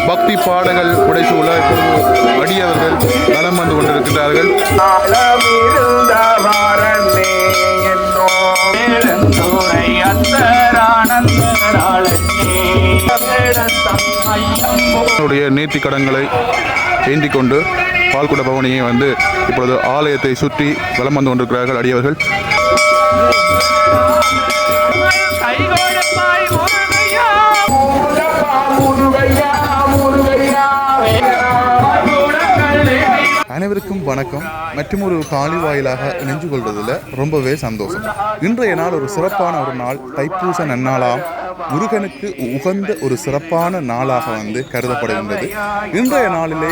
பக்தி பாடல்கள் புடைசூழ அடியவர்கள் நலம் வந்து கொண்டிருக்கிறார்கள். நேர்த்தி கடன்களை ஏந்திக் கொண்டு பால்குட பவனியை வந்து இப்பொழுது ஆலயத்தை சுற்றி வலம் வந்து கொண்டிருக்கிறார்கள் அடியவர்கள். அனைவருக்கும் வணக்கம். மற்றும் ஒரு காணொளி வாயிலாக இணைஞ்சு கொள்வதில் ரொம்பவே சந்தோஷம். இன்றைய நாள் ஒரு சிறப்பான ஒரு நாள், தைப்பூச நன்னாளாம், முருகனுக்கு உகந்த ஒரு சிறப்பான நாளாக வந்து கருதப்படுகின்றது. இன்றைய நாளிலே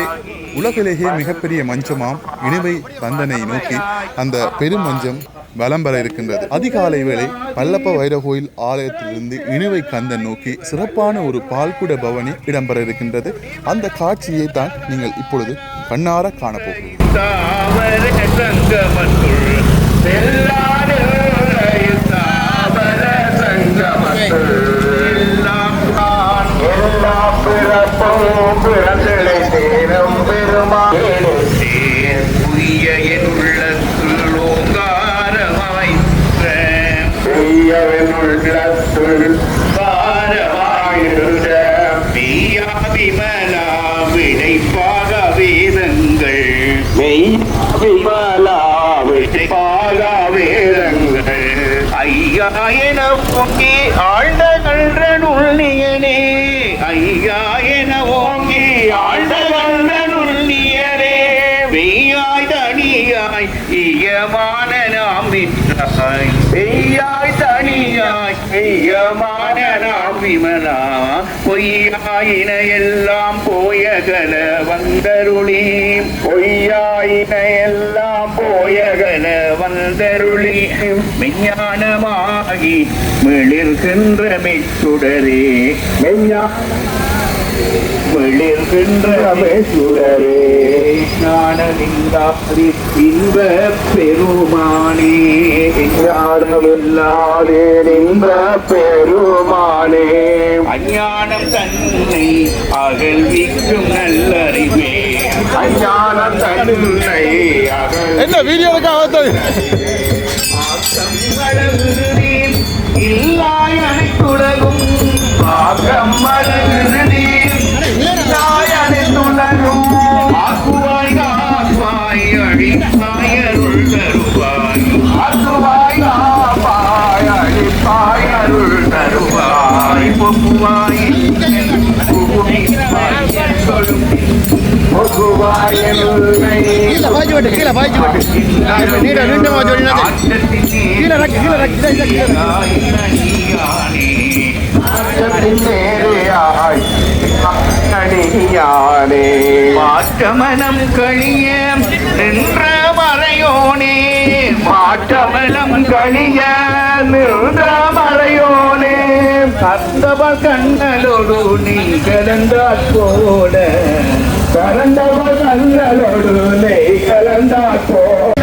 உலகிலேயே மிகப்பெரிய மஞ்சமாம் இனிவை வந்தனை நோக்கி அந்த பெரும் மஞ்சம் வலம் பெற இருக்கின்றது. அதிகாலை வேளை பல்லப்ப வைரகோயில் ஆலயத்திலிருந்து இனிவை கந்தன் நோக்கி சிறப்பான ஒரு பால்குட பவனி இடம்பெற இருக்கின்றது. அந்த காட்சியை தான் நீங்கள் இப்பொழுது கண்ணார காணப்போகிறீர்கள். ஐயா ஓங்கி ஆழ்ந்த கன்றனுள் நீயனே, ஐயா என ஓங்கி ஆழ்ந்த கன்றனுள் நீயனே, வெய்யாய் தனியாய் ஈயமான நாம் விட்டாய், வெய்யாய் தனியாய் ஈயமான நாம் விமலா, பொய்யாயின எல்லாம் போயகல வந்தருளி, பொய்யாயின எல்லாம் போயகல வந்தருளி, மெஞ்ஞானமாகி மிளிர்கின்ற மெச்சுடரே, மிளிர்கின்ற மெச்சுடரே, ஞானலிங்காரி இன்ப பெருமானே, ஞானமில்லாதே இன்ப பெருமானே, அஞ்ஞானம் தன்னை அகழ்விக்கும் நல்லறிவே, அஞ்ஞானம் தன்னை என்ன வீடியோவுக்காக இல்லாய் அனைத்துலகும் ஆக்கம் மலர்ந்தேன், இல்லாய் அனைத்துலகும் ஆக்குவாய் காப்பாய் அழிப்பாய் அருள் தருவாய், ஆக்குவாய் காப்பாய் அழிப்பாய் அருள் தருவாய், பொக்குவாய் மாற்றமனம் கழிய நின்ற மறையோனே, மாற்றமனம் கழிய நின்ற மறையோனே, கந்தவ கண்ணலோடு நீ கலந்தாற் போல, கலந்தவ கண்ணலோடு நீ கலந்தாற் போல,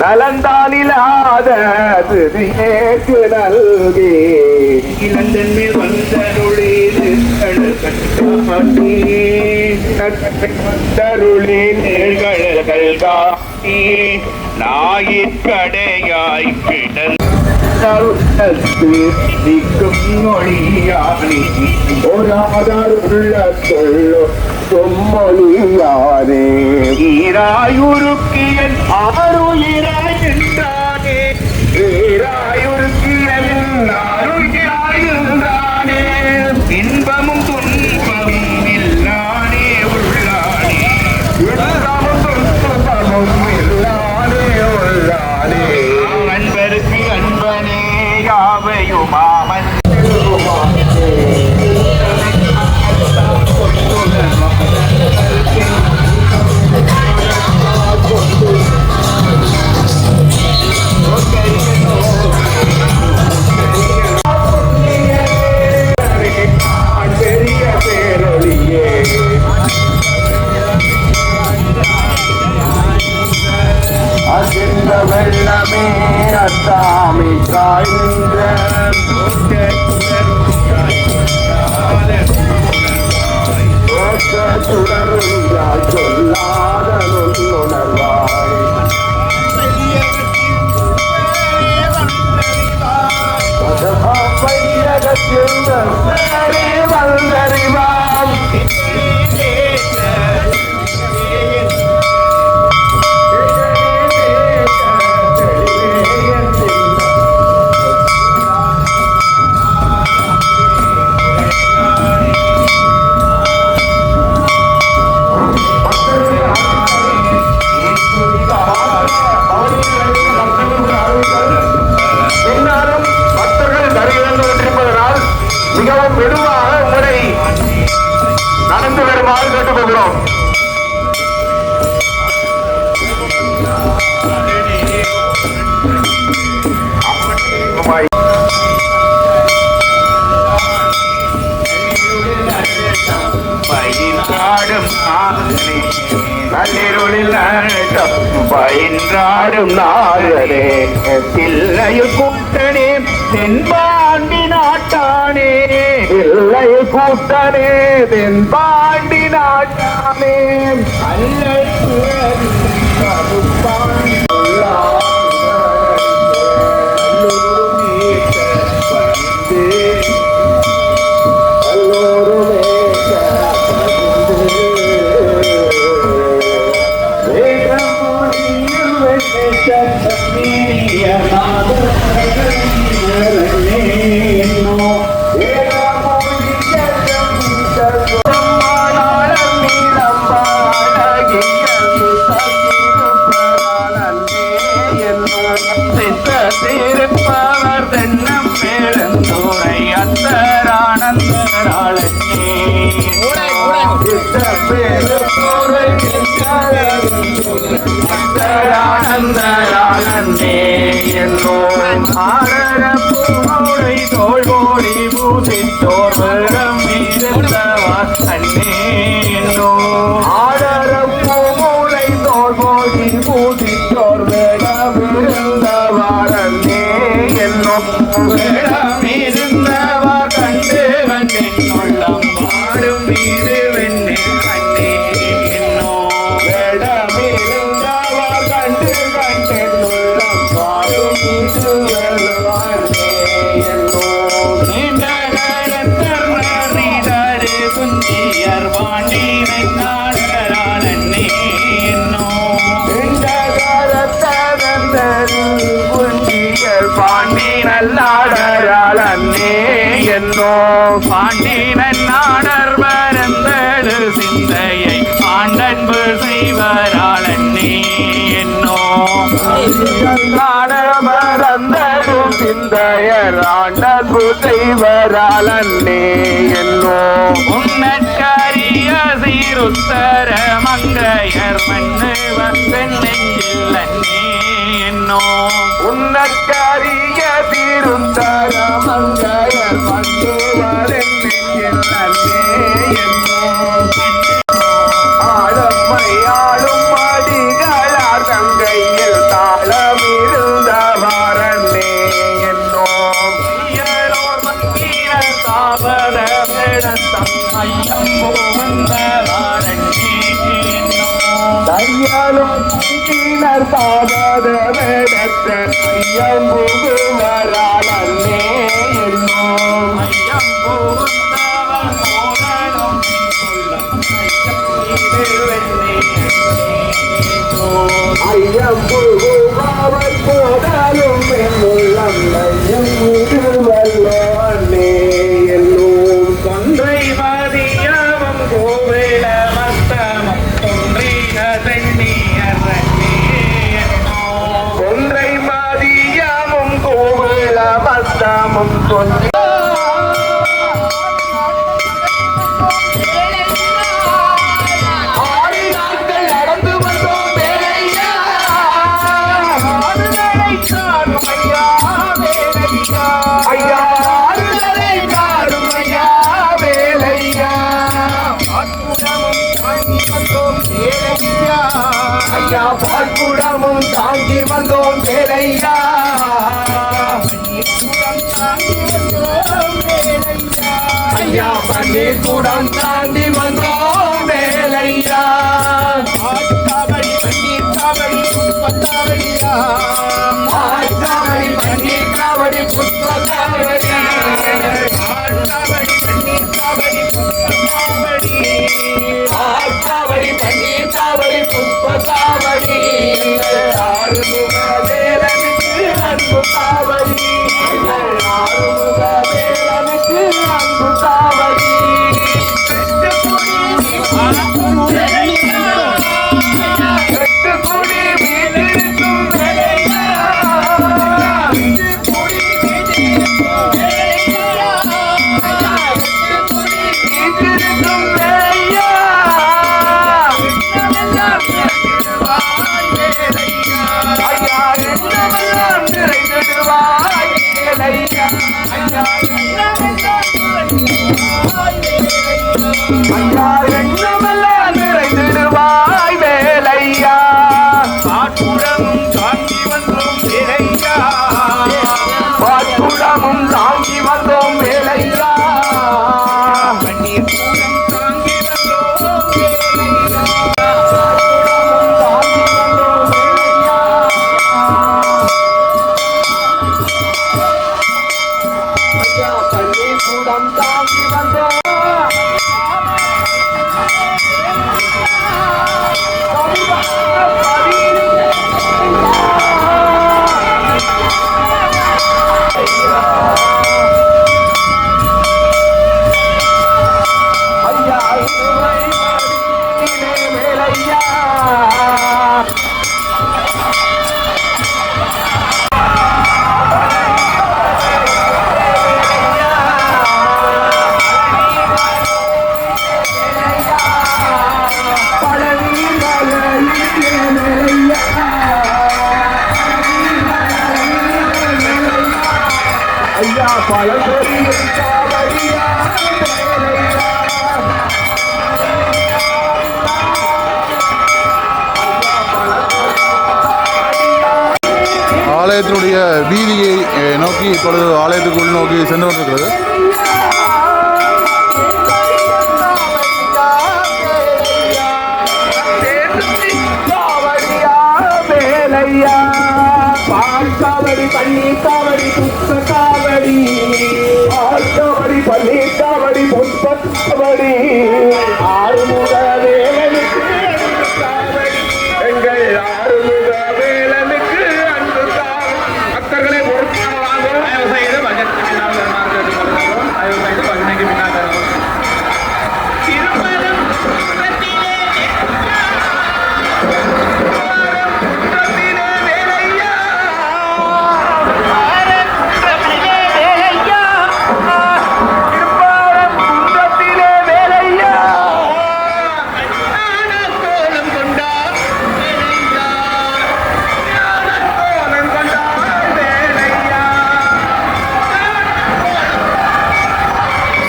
நலந்தானிலாத திரியேற்கு நல்கி, இளந்தன் மேல் வந்தருளி கட்டருளி நேர்கழல்கள் காட்டி, நாயிற்கடையாய் கிடந்து நிற்கும் மொழியானி, ஒராதார் உள்ள சொல்லோ மொழியானே, ஈராயுருக்கியன் ஆருயிராய் நின்றானே, ஈராயுருக்கியன் ஆருயிராய் நின்றானே, இன்பமும் துன்பமும் யாவையுமாமன் பெரிய பேரொழியே அகின்ற வெள்ளமே அத்தாமி காய்ந்த சுடருந்தாய் சொல்லாத நுண்ணுணர்வாய் வந்தறிவாய் மிகவும் மெதுவாக உங்களை நடந்து வருமாறு கேட்டுக்கொள்கிறோம். பயின்றாடும் நாளே தில்லையில் கூட்டணே தென்பாண்டி நாட்டானே தில்லை கூட்டணே தென்பாண்டி நாட்டானே தோல்வோடி பூசித்தோர் வெள்ளம் இருந்தவார் அண்ணே என்னோ ஆடரப்பூமூலை தோல்வோடி பூசித்தோர் வெள்ளம் இருந்தவார் அண்ணே என்னோ வெள்ளம் இருந்தவார் கண்டு வந்தேன் உள்ளம் பாடும் மீது வெண்ணே அண்ணே என்னோ வெள்ளம் இருந்தவார் கண்டு வந்தேன் உள்ளம் பாடும் மீது வெள்ளவார் என்னோ நீண்ட நேரத்தர் நரிதரு குஞ்சியர் பாண்டினை நாடரால் அண்ணே என்னோ நீண்ட நேரத்தர் குஞ்சியர் பாண்டி நல்லாடரால் அண்ணே என்னோ பாண்டினன் நாடர் வரந்தது சிந்தையை ஆண்டன்பு செய்வரால் அண்ணே என்னோ நாடர் வரந்தது சிந்தையர் ஆண்டன்பு செய்வரால் அண்ணே என்னோ உன்னற்கரிய சீருத்தர மங்கையர் மன்னுவர் பெண்ணெஞ்சில் அண்ணே என்னோ உன்னற்கரிய சீருத்தர மங்கையர் மன்னுவர் பெண்ணெஞ்சில் அண்ணே என்னோ ஆழம்மை ஆளும் அடிகளார் தங்கையில் தாளம் இருந்தவார் அண்ணே என்னோ சாபத வேடத்தம் ஐயம் போவந்தவார் அண்ணே என்னோ தையலும் கீழர் சாபத வேடத்த ஐயம் புகுவரால் அண்ணே என்னோ ஐயம் புகுந்தவர் மோதலும் ஐயம் புகுபவர் போதாலும் என்னுள்ளம் ஐயம் புகுவல்லோ அண்ணே என்னோ கொன்றை மதியாவும் கோவில மத்தமம் கொன்றிய தென்னியர் அண்ணே என்னோ கொன்றை மதியாவும் கோவில மத்த பால்குடமும் கொஞ்சம் பால்குடமும் தாங்கி வந்தோம் வேலையா ஐயா பன்னீர் குடம் தாண்டி வந்தோம் வேலையா காவடி பன்னீர் காவடி புஷ்ப காவடியா காவடி பன்னீர் காவடி புஷ்ப காவடி காவடி பன்னீர் காவடி புஷ்ப காவடி காவடி பன்னீர் காவடி புஷ்ப காவடி ஆறுமுக வேலனுக்கு அன்பு காவடி ஆறுமுக வேலனுக்கு அன்பு காவடி வெட்டுக்குடி வீட்டிருக்கும் வேலையா வீட்டிருக்கும் வேலையா ஐயா என்னவெல்லாம் நிறைந்திடுவாய் வேலையா ஐயா என்னவெல்லாம் நிறைந்திடுவாய் வேலையா பாட்குடமும் தாங்கி வந்தோம் வேலையா பாட்குடமும் தாங்கி வந்தோம் வேலையா கண்ணீர் கூடம் தாங்கி வந்தோம் வேலையா பன்னீர் கூடம் தாங்கி வந்தோம் ஐயா வேலையா ஐயா பழம்பெரியும் காவடியா ஆலயத்தினுடைய வீதியை நோக்கி இப்பொழுது ஆலயத்துக்குள் நோக்கி சென்று கொண்டிருக்கிறது. காவடி பன்னீர் காவடி புஷ்ப காவடி காவடி பன்னீர் காவடி புஷ்ப காவடி ஆறுமுக வேலனுக்கு அன்பு காவடி எங்கள் ஆறுமுக வேலனுக்கு அன்பு காவடி பக்தர்களே பொறுப்பாக வாங்க தயவு செய்து பட்ஜெட் பின்னால் தயவு செய்து பகுதிக்கு பின்னால்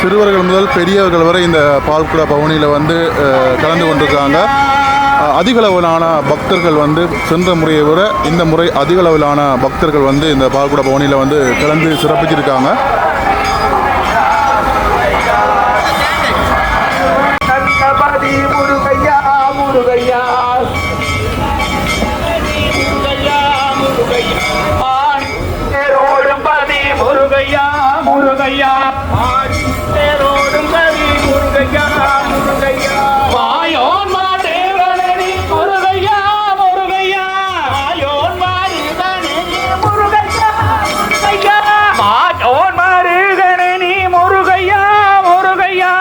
சிறுவர்கள் முதல் பெரியவர்கள் வரை இந்த பால்குட பவனியில் வந்து கலந்து கொண்டிருக்காங்க. அதிகளவிலான பக்தர்கள் வந்து சென்ற முறையை விட இந்த முறை அதிகளவிலான பக்தர்கள் வந்து இந்த பால்குட பவனியில் வந்து கலந்து சிறப்பிச்சிருக்காங்க. முருகையா முருகையா தேரோடும் பதி முருகையா முருகையா தேரோடும் பதி முருகையா முருகையா வாயோன் மாதேவனி முருகையா முருகையா வாயோன் மாதேவனி முருகையா முருகையா வாயோன் மாதேவனி முருகையா முருகையா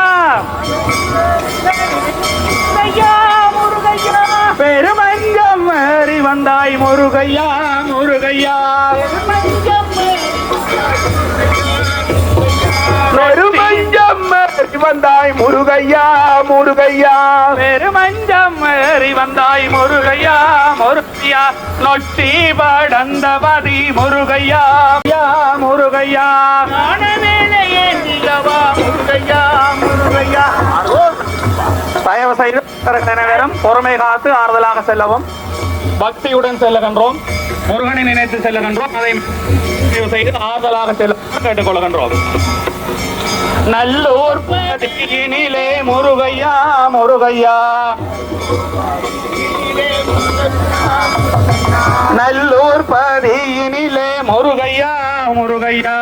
பெருமஞ்சம் ஏறி வந்தாய் முருகையா முருகையா வந்தாய் முருகையா முருகையா பெருமஞ்சம் ஏறி வந்தாய் முருகையா முருகையா நொட்டி படந்தபதி முருகையா முருகையா ஞானவேலையே நிலவா முருகையா முருகையா தயவு செய்து நேரம் பொறுமை காத்து ஆறுதலாக செல்லவும் பக்தியுடன் செல்லுகின்றோம் முருகனை நினைத்து செல்லுகின்றோம் அதை தயவு செய்து ஆறுதலாக செல்ல கேட்டுக்கொள்கின்றோம் நல்லூர் பதியினிலே முருகையா முருகையா நல்லூர் பதியினிலே முருகையா முருகையா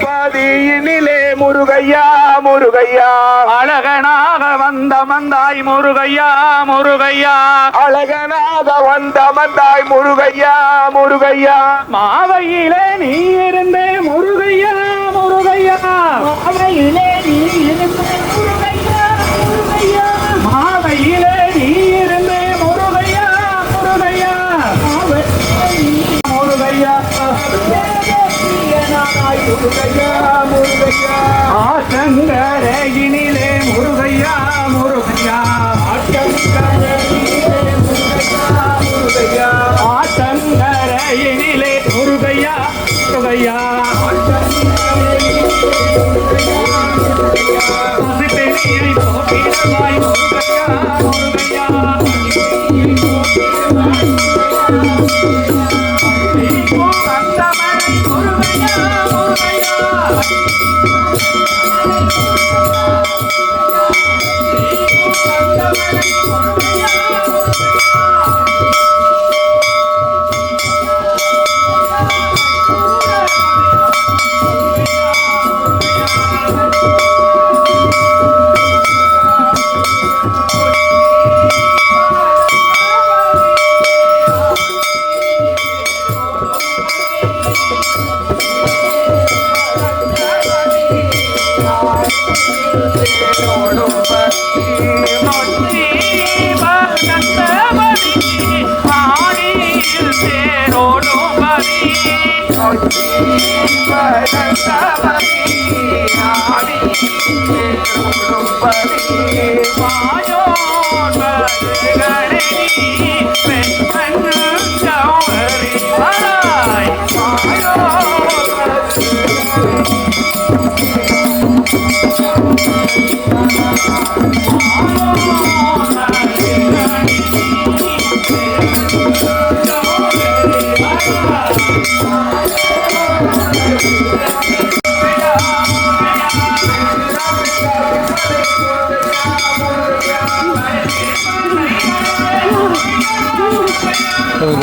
பதியினிலே முருகையா முருகையா அழகனாக வந்த மந்தாய் முருகையா முருகையா அழகனாக வந்த மந்தாய் முருகையா முருகையா மாவையிலே நீ இருந்தே முருகையா முருகையா மாவையிலே நீ இருந்தே முருகையா முருகையா மாவையிலே நீ இருந்தே முருகையா முருகையா முருகையா முருகையா முருகையா ஆற்றங்கரையினிலே முருகையா முருகையா ஆற்றங்கரையினிலே முருகையா முருகையா பசுப்பெண்ணியை போக்கிடமாய் முருகையா முருகையா கந்தமலை முருகையா முருகையா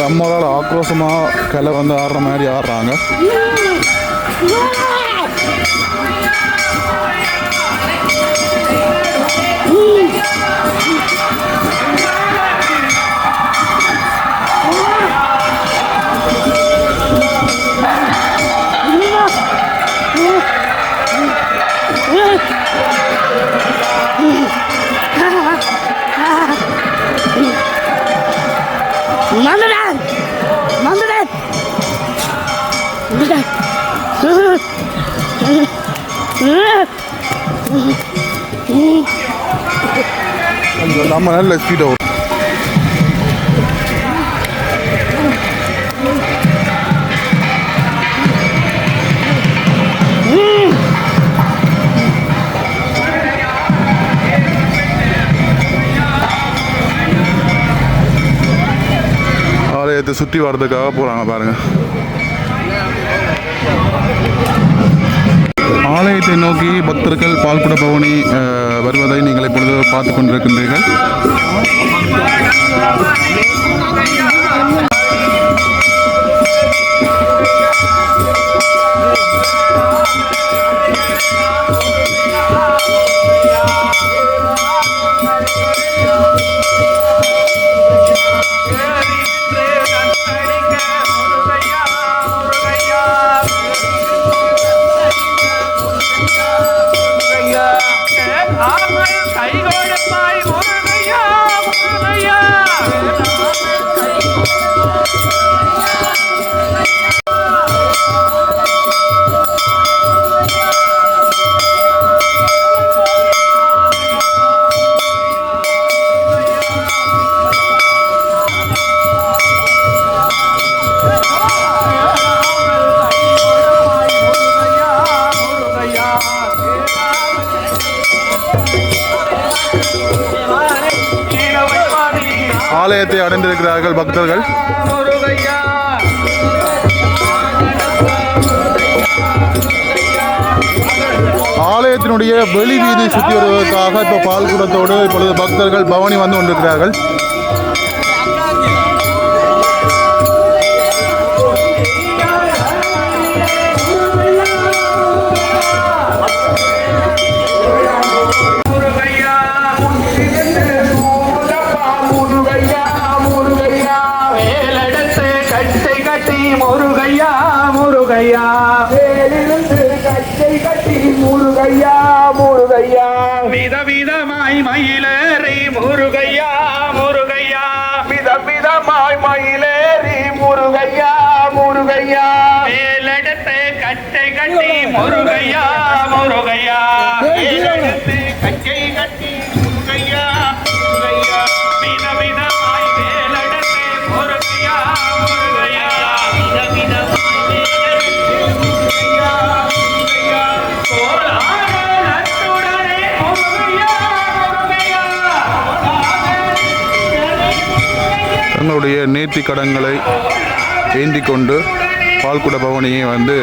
அம்மாவால் ஆக்ரோஷமாக கலை வந்து ஆடுற மாதிரி ஆடுறாங்க. நம்ம நல்ல ஸ்பீட் ஆகும். ஆலயத்தை சுற்றி வர்றதுக்காக போகிறாங்க பாருங்க. ஆலயத்தை நோக்கி பக்தர்கள் பால்குட பவனி வருவதை நீங்கள் இப்பொழுது பார்த்து கொண்டிருக்கின்றீர்கள். கைகொடுப்பாய் முருகையா முருகையா ஆலயத்தை அடைந்திருக்கிறார்கள் பக்தர்கள். முருகையா ஆலயத்தினுடைய வெளி வீதி சுற்றி வருவதற்காக இப்போ பால்குடத்தோடு இப்பொழுது பக்தர்கள் பவனி வந்து கொண்டிருக்கிறார்கள். முருகையா முருகையா முருகையா வேலெடுத்து கட்டை கட்டி முருகையா முருகையா வேலிருந்து கட்டை கட்டி முருகையா முருகையா விதவிதமாய் மயிலேறி முருகையா முருகையா விதவிதமாய் மயிலேறி முருகையா முருகையா வேலெடுத்து கட்டை கட்டி முருகையா முருகையா வேலெடுத்து கட்டை கட்டி முருகையா முருகையா விதவிதமாய் வேலெடுத்து முருகையா முருகையா விதவிதமாய் வேலெடுத்து முருகையா முருகையா கோலாகலத்துடனே முருகையா முருகையா தங்களுடைய நேர்த்தி கடன்களை ஏந்தி கொண்டு பால்குட பவனியை வந்து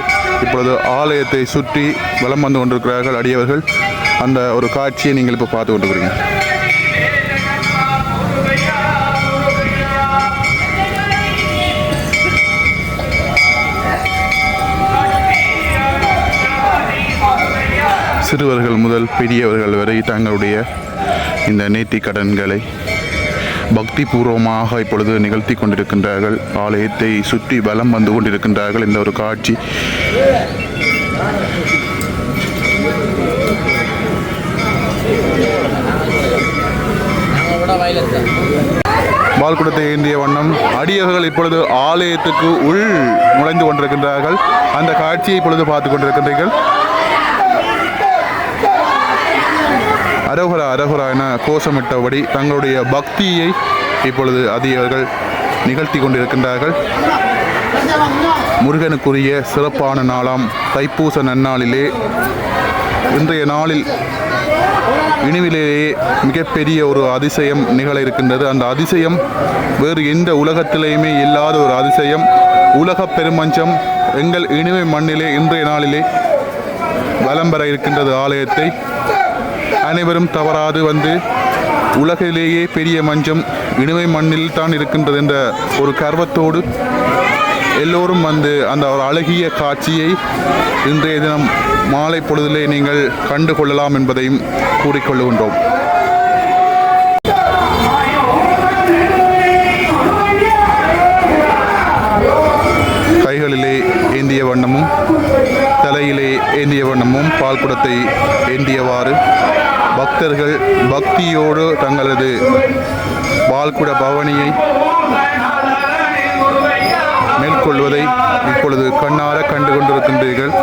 இப்பொழுது ஆலயத்தை சுற்றி வலம் வந்து கொண்டிருக்கிறார்கள் அடியவர்கள். அந்த ஒரு காட்சியை நீங்கள் இப்போ பார்த்து கொண்டிருக்கிறீங்க. சிறுவர்கள் முதல் பெரியவர்கள் வரை தங்களுடைய இந்த நேர்த்தி கடன்களை பக்தி பூர்வமாக இப்பொழுது நிகழ்த்தி கொண்டிருக்கின்றார்கள். ஆலயத்தை சுற்றி வலம் வந்து கொண்டிருக்கின்றார்கள். இந்த ஒரு காட்சி பால்குடத்தை ஏந்திய வண்ணம் அடியவர்கள் இப்பொழுது ஆலயத்துக்கு உள் நுழைந்து கொண்டிருக்கின்றார்கள். அந்த காட்சியை இப்பொழுது பார்த்து கொண்டிருக்கின்றீர்கள். அரகுரா அரகுரா என கோஷமிட்டபடி தங்களுடைய பக்தியை இப்பொழுது அதிகர்கள் நிகழ்த்தி கொண்டிருக்கின்றார்கள். முருகனுக்குரிய சிறப்பான நாளாம் தைப்பூச நன்னாளிலே இன்றைய நாளில் இனிவிலேயே மிகப்பெரிய ஒரு அதிசயம் நிகழ இருக்கின்றது. அந்த அதிசயம் வேறு எந்த உலகத்திலேயுமே இல்லாத ஒரு அதிசயம். உலக பெருமஞ்சம் எங்கள் இனிமை மண்ணிலே இன்றைய நாளிலே வலம் பெற இருக்கின்றது. ஆலயத்தை அனைவரும் தவறாது வந்து உலகிலேயே பெரிய மஞ்சம் இனிமை மண்ணில் தான் இருக்கின்றது என்ற ஒரு கர்வத்தோடு எல்லோரும் வந்து அந்த ஒரு அழகிய காட்சியை இன்றைய தினம் மாலை பொழுதிலே நீங்கள் கண்டு கொள்ளலாம் என்பதையும் கூறிக்கொள்ளுகின்றோம். கைகளிலே ஏந்திய வண்ணமும் தலையிலே ஏந்திய வண்ணமும் பால்குடத்தை ஏந்தியவாறு பக்தர்கள் பக்தியோடு தங்களது பால்குட பவனியை மேற்கொள்வதை இப்பொழுது கண்ணார கண்டு கொண்டிருக்கின்றீர்கள்.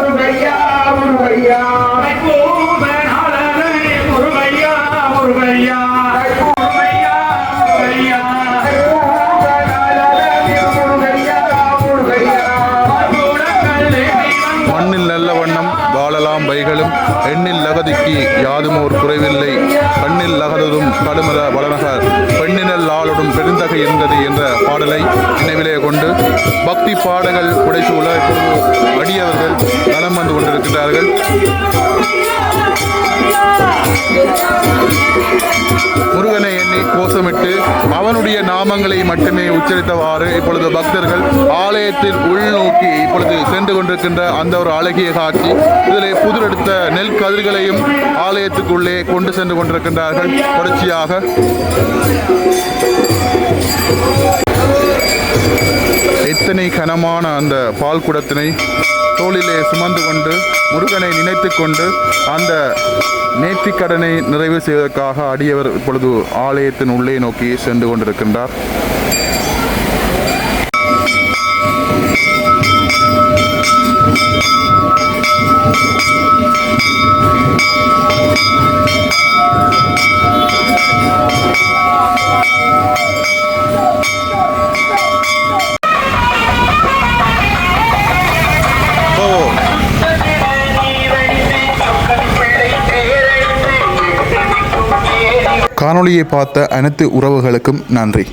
மண்ணில் நல்ல வண்ணம் வாழலாம் வைகளும் எண்ணில் லகதிக்கு யாதுமோர் குறைவில்லை கண்ணில் லகதும் கடுமத வளநகர் பெண்ணினல் ஆளுடும் பெருந்தகை இருந்தது என்ற பாடலை நினைவிலே கொண்டு பக்தி பாடல்கள் புடைசூழ அடியவர்கள் நலம் வந்து கொண்டிருக்கிறார்கள். முருகனை எண்ணி கோஷமிட்டு அவனுடைய நாமங்களை மட்டுமே உச்சரித்தவாறு இப்பொழுது பக்தர்கள் ஆலயத்தில் உள்நோக்கி இப்பொழுது சென்று கொண்டிருக்கின்ற அந்த ஒரு அழகிய காட்சி. இதிலே புதிரெடுத்த நெல் கதிர்களையும் ஆலயத்துக்குள்ளே கொண்டு சென்று கொண்டிருக்கின்றார்கள். தொடர்ச்சியாக எத்தனை கனமான அந்த பால் குடத்தினை தோளிலே சுமந்து கொண்டு முருகனை நினைத்து கொண்டு அந்த நேர்த்திக்கடனை நிறைவு செய்வதற்காக அடியவர் இப்பொழுது ஆலயத்தின் உள்ளே நோக்கி சென்று கொண்டிருக்கின்றார். காணொளியை பார்த்த அனைத்து உறவுகளுக்கும் நன்றி.